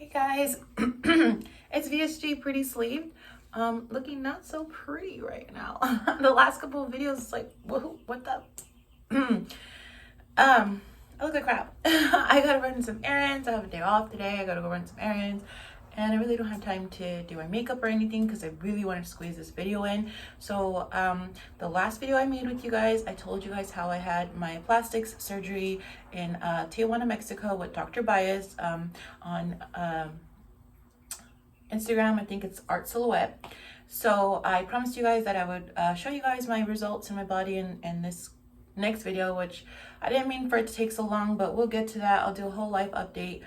Hey guys, it's VSG Pretty Sleeved. Looking not so pretty right now. The last couple of videos, it's like, whoa, what the? I look like crap. I gotta run some errands. I have a day off today. I gotta go run some errands. And I really don't have time to do my makeup or anything because I really wanted to squeeze this video in. So the last video I made with you guys, I told you guys how I had my plastics surgery in Tijuana, Mexico with Dr. Baez on Instagram. I think it's Art Silhouette. So I promised you guys that I would show you guys my results in my body in this next video, which I didn't mean for it to take so long, but we'll get to that. I'll do a whole life update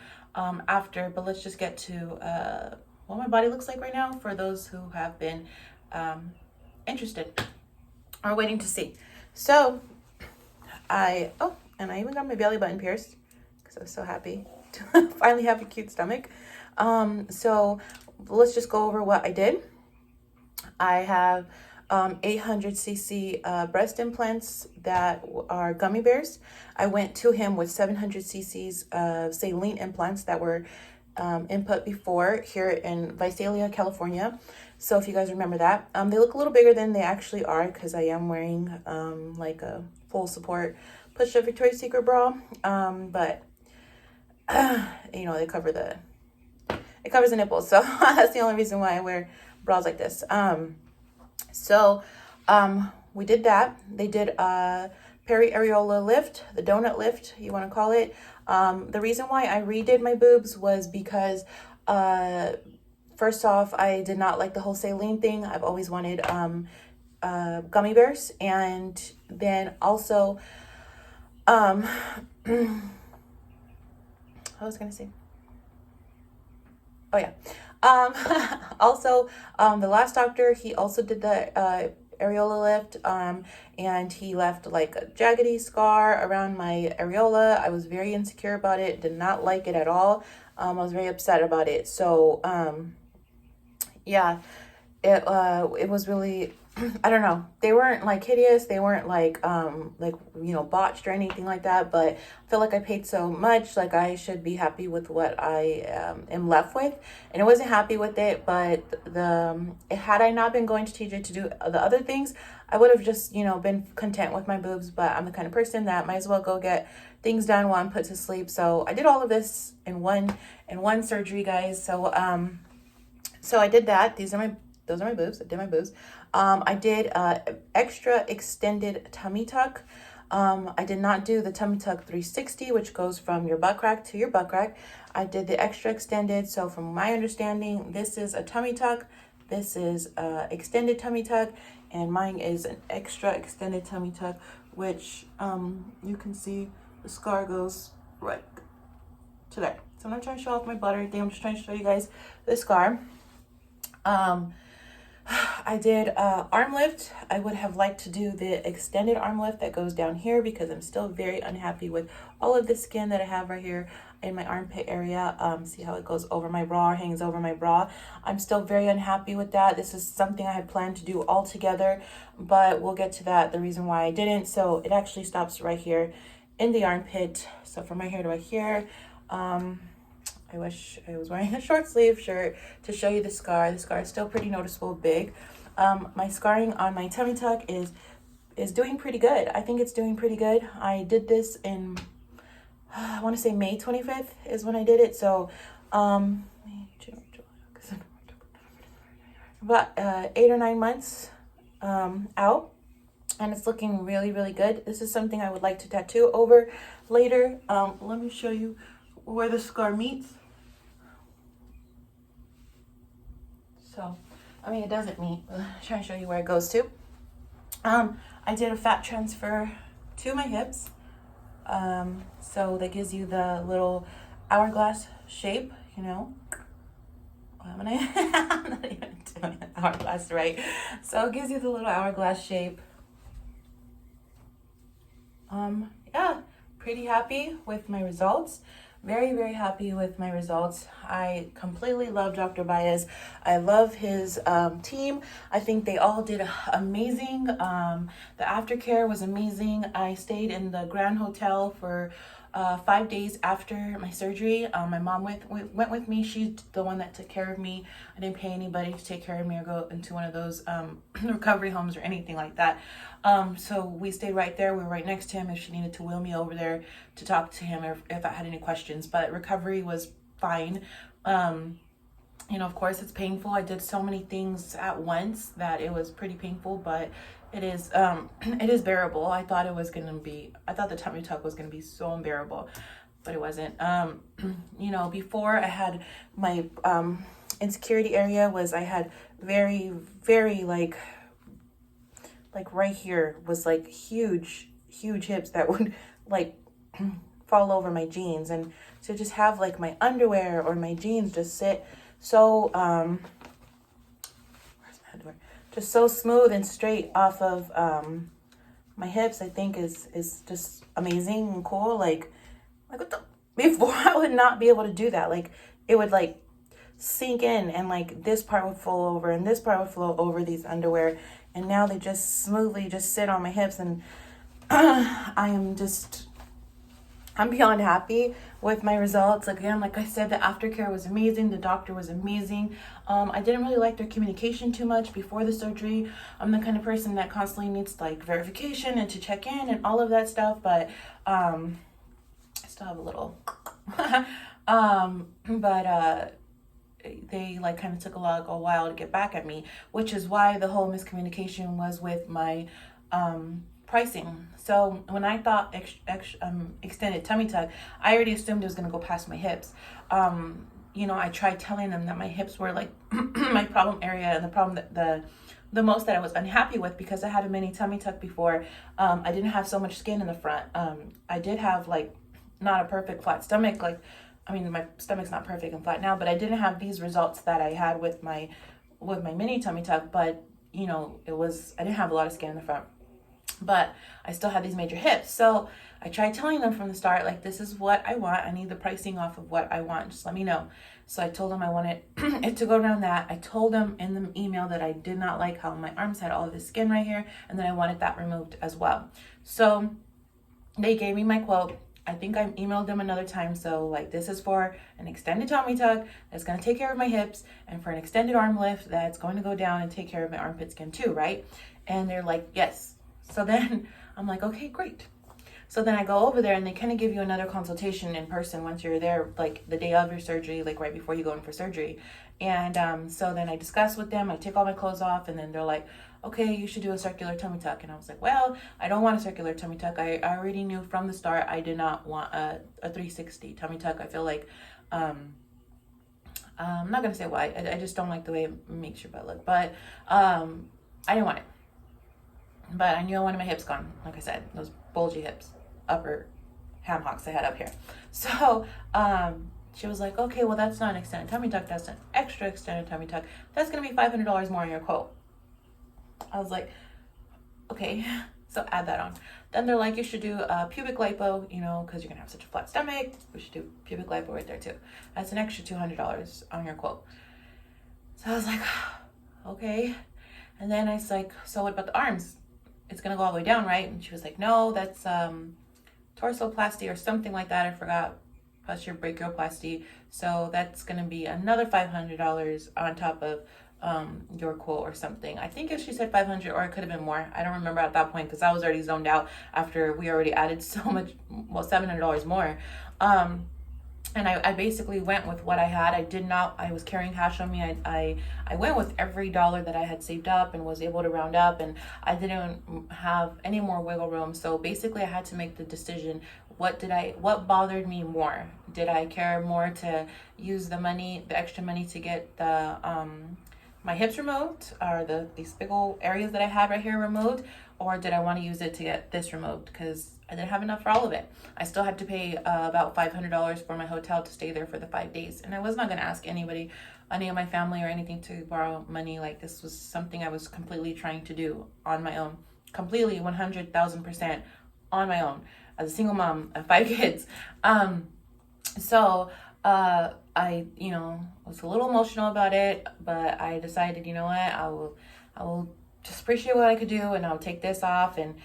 after, but let's just get to what my body looks like right now for those who have been interested or waiting to see. So and I even got my belly button pierced because I was so happy to finally have a cute stomach. So let's just go over what I did. I have 800cc breast implants that are gummy bears. I went to him with 700cc's of saline implants that were input before here in Visalia, California. So if you guys remember that, they look a little bigger than they actually are because I am wearing like a full support push-up Victoria's Secret bra. But you know, it covers the nipples, so that's the only reason why I wear bras like this. We did that. They did a peri-areola lift, the donut lift, you want to call it. The reason why I redid my boobs was because first off, I did not like the whole saline thing. I've always wanted gummy bears, and then also I was gonna say, oh yeah. Also, the last doctor, he also did the areola lift, and he left like a jaggedy scar around my areola. I was very insecure about it, did not like it at all. I was very upset about it. So, yeah, it was really, I don't know. They weren't like hideous. They weren't like botched or anything like that. But I feel like I paid so much, like I should be happy with what I am left with. And I wasn't happy with it. But had I not been going to TJ to do the other things, I would have just been content with my boobs. But I'm the kind of person that might as well go get things done while I'm put to sleep. So I did all of this in one surgery, guys. So I did that. Those are my boobs. I did my boobs. I did extra extended tummy tuck. I did not do the tummy tuck 360, which goes from your butt crack to your butt crack. I did the extra extended. So from my understanding, this is a tummy tuck. This is extended tummy tuck. And mine is an extra extended tummy tuck, which you can see the scar goes right to there. So I'm not trying to show off my butt or anything. I'm just trying to show you guys the scar. I did arm lift. I would have liked to do the extended arm lift that goes down here because I'm still very unhappy with all of the skin that I have right here in my armpit area. See how it goes over my bra or hangs over my bra. I'm still very unhappy with that. This is something I had planned to do all together, but we'll get to that, the reason why I didn't. So it actually stops right here in the armpit. So from right here to right here. I wish I was wearing a short sleeve shirt to show you the scar. The scar is still pretty noticeable, big. My scarring on my tummy tuck is doing pretty good. I think it's doing pretty good. I did this in, I want to say May 25th is when I did it. So, about 8 or 9 months out. And it's looking really, really good. This is something I would like to tattoo over later. Let me show you where the scar meets. So, I mean, it doesn't meet, but I'm trying to show you where it goes to. I did a fat transfer to my hips. So that gives you the little hourglass shape, I'm not even doing an hourglass right. So it gives you the little hourglass shape. Yeah, pretty happy with my results. Very, very happy with my results. I completely love Dr. Baez. I love his team. I think they all did amazing. The aftercare was amazing. I stayed in the Grand Hotel for 5 days after my surgery. My mom went with me. She's the one that took care of me. I didn't pay anybody to take care of me or go into one of those recovery homes or anything like that. So we stayed right there. We were right next to him if she needed to wheel me over there to talk to him or if I had any questions. But recovery was fine. Of course it's painful. I did so many things at once that it was pretty painful, but it is it is bearable. I thought the tummy tuck was gonna be so unbearable, but it wasn't. Before I had my insecurity area was I had very, very like right here was like huge hips that would like fall over my jeans, and to just have like my underwear or my jeans just sit so where's my underwear? Just so smooth and straight off of my hips, I think is just amazing and cool. Like what the, before I would not be able to do that. Like it would like sink in and like this part would fall over and this part would flow over these underwear, and now they just smoothly just sit on my hips, and I'm beyond happy with my results. Again, like I said, the aftercare was amazing. The doctor was amazing. I didn't really like their communication too much before the surgery. I'm the kind of person that constantly needs like verification and to check in and all of that stuff, but I still have a little but they like kind of took a while to get back at me, which is why the whole miscommunication was with my pricing. So when I thought extended tummy tuck, I already assumed it was going to go past my hips. I tried telling them that my hips were like my problem area, and the problem that the most that I was unhappy with, because I had a mini tummy tuck before. I didn't have so much skin in the front. I did have like not a perfect flat stomach. My stomach's not perfect and flat now, but I didn't have these results that I had with my mini tummy tuck. But I didn't have a lot of skin in the front, but I still had these major hips. So I tried telling them from the start, like, this is what I want. I need the pricing off of what I want. Just let me know. So I told them I wanted it to go around that. I told them in the email that I did not like how my arms had all of this skin right here, and that I wanted that removed as well. So they gave me my quote. I think I emailed them another time. So like, this is for an extended tummy tuck that's going to take care of my hips, and for an extended arm lift that's going to go down and take care of my armpit skin too, right? And they're like, yes. So then I'm like, okay, great. So then I go over there, and they kind of give you another consultation in person once you're there, like the day of your surgery, like right before you go in for surgery. And so then I discuss with them, I take all my clothes off, and then they're like, okay, you should do a circular tummy tuck. And I was like, well, I don't want a circular tummy tuck. I already knew from the start I did not want a 360 tummy tuck. I feel like, I'm not going to say why. I just don't like the way it makes your butt look. But I didn't want it. But I knew I wanted my hips gone. Like I said, those bulgy hips, upper ham hocks I had up here. So she was like, okay, well, that's not an extended tummy tuck. That's an extra extended tummy tuck. That's going to be $500 more on your quote. I was like, okay, so add that on. Then they're like, you should do pubic lipo, because you're going to have such a flat stomach. We should do pubic lipo right there too. That's an extra $200 on your quote. So I was like, okay. And then I was like, so what about the arms? It's going to go all the way down, right? And she was like, no, that's torsoplasty or something like that. I forgot. Plus your brachioplasty. So that's going to be another $500 on top of your quote or something. I think if she said 500, or it could have been more. I don't remember at that point, because I was already zoned out after we already added so much, well, $700 more. And I basically went with what I had. I was carrying cash on me. I went with every dollar that I had saved up and was able to round up, and I didn't have any more wiggle room. So basically I had to make the decision. What bothered me more? Did I care more to use the extra money to get the, my hips removed, or these big old areas that I had right here removed, or did I want to use it to get this removed? Because I didn't have enough for all of it. I still had to pay about $500 for my hotel to stay there for the 5 days. And I was not going to ask anybody, any of my family or anything, to borrow money. Like, this was something I was completely trying to do on my own. Completely 100,000% on my own as a single mom of 5 kids. So I, was a little emotional about it, but I decided, you know what, I will just appreciate what I could do, and I'll take this off and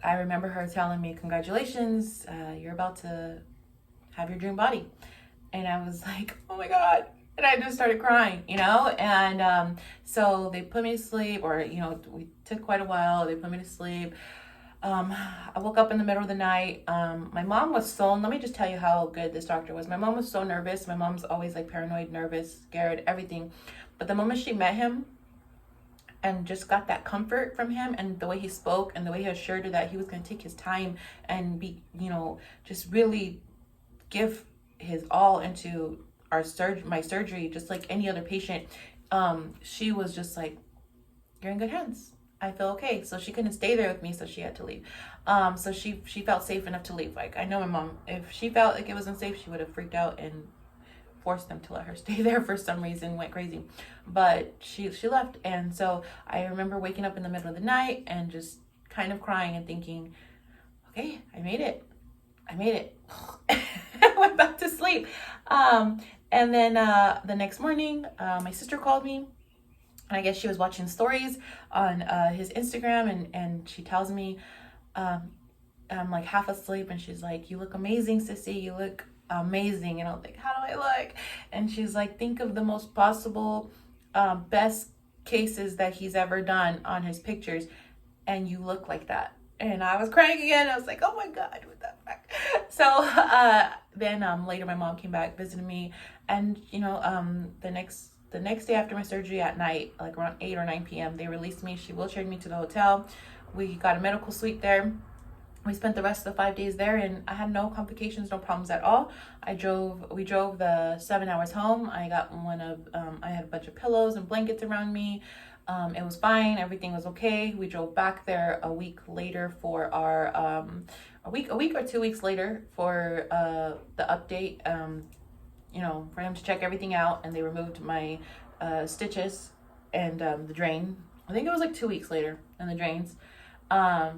I remember her telling me, congratulations, you're about to have your dream body. And I was like, oh my God. And I just started crying, and so they put me to sleep, or, we took quite a while. They put me to sleep. I woke up in the middle of the night. My mom was so, let me just tell you how good this doctor was. My mom was so nervous. My mom's always like paranoid, nervous, scared, everything. But the moment she met him and just got that comfort from him, and the way he spoke and the way he assured her that he was going to take his time and be, just really give his all into my surgery, just like any other patient. She was just like, you're in good hands. I feel okay. So she couldn't stay there with me, so she had to leave. So she felt safe enough to leave. Like, I know my mom, if she felt like it was unsafe, she would have freaked out and forced them to let her stay there for some reason, went crazy. But she left. And so I remember waking up in the middle of the night and just kind of crying and thinking, okay, I made it. I went back to sleep. And then the next morning, my sister called me. And I guess she was watching stories on his Instagram, and she tells me, I'm like half asleep, and she's like, you look amazing, sissy, you look amazing. And I was like, how do I look? And she's like, think of the most possible best cases that he's ever done on his pictures, and you look like that. And I was crying again. I was like, oh my God, what the fuck? So then later my mom came back, visited me, and the next day after my surgery at night, like around 8 or 9 p.m., they released me. She wheelchaired me to the hotel. We got a medical suite there. We spent the rest of the 5 days there, and I had no complications, no problems at all. We drove the 7 hours home. I got I had a bunch of pillows and blankets around me. It was fine. Everything was okay. We drove back there a week later for our, a week or 2 weeks later for the update, for him to check everything out, and they removed my stitches and the drain. I think it was like 2 weeks later, and the drains.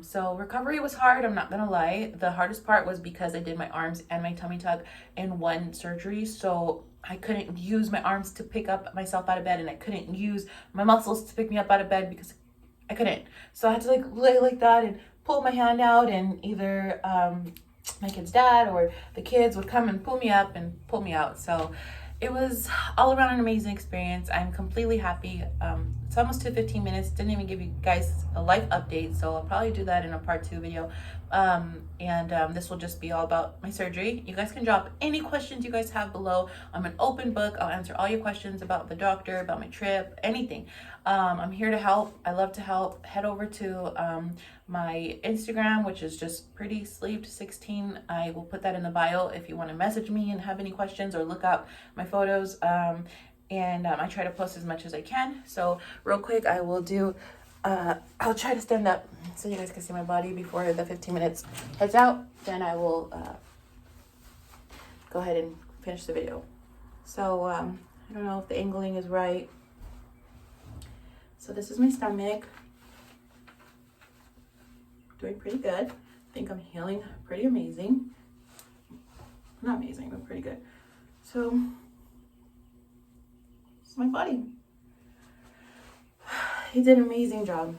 So recovery was hard, I'm not gonna lie. The hardest part was because I did my arms and my tummy tuck in one surgery, so I couldn't use my arms to pick up myself out of bed, and I couldn't use my muscles to pick me up out of bed because I couldn't. So I had to like lay like that and pull my hand out, and either my kid's dad or the kids would come and pull me up and pull me out. So it was all around an amazing experience. I'm completely happy. It's almost 15 minutes. Didn't even give you guys a life update, so I'll probably do that in a part 2 video. This will just be all about my surgery. You guys can drop any questions you guys have below. I'm an open book. I'll answer all your questions about the doctor, about my trip, anything. I'm here to help. I love to help. Head over to my Instagram, which is just prettysleeved16. I will put that in the bio if you want to message me and have any questions or look up my photos. I try to post as much as I can. So real quick, I will do, I'll try to stand up so you guys can see my body before the 15 minutes heads out. Then I will go ahead and finish the video. So I don't know if the angling is right. So this is my stomach. Doing pretty good. I think I'm healing pretty amazing. Not amazing, but pretty good. So this is my body. He did an amazing job.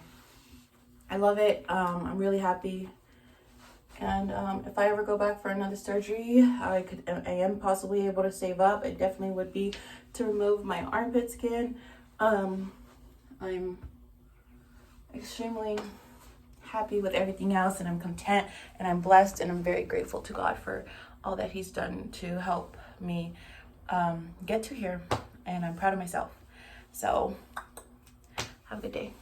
I love it. I'm really happy. And if I ever go back for another surgery, I am possibly able to save up. It definitely would be to remove my armpit skin. I'm extremely happy with everything else, and I'm content, and I'm blessed, and I'm very grateful to God for all that he's done to help me get to here, and I'm proud of myself. So have a good day.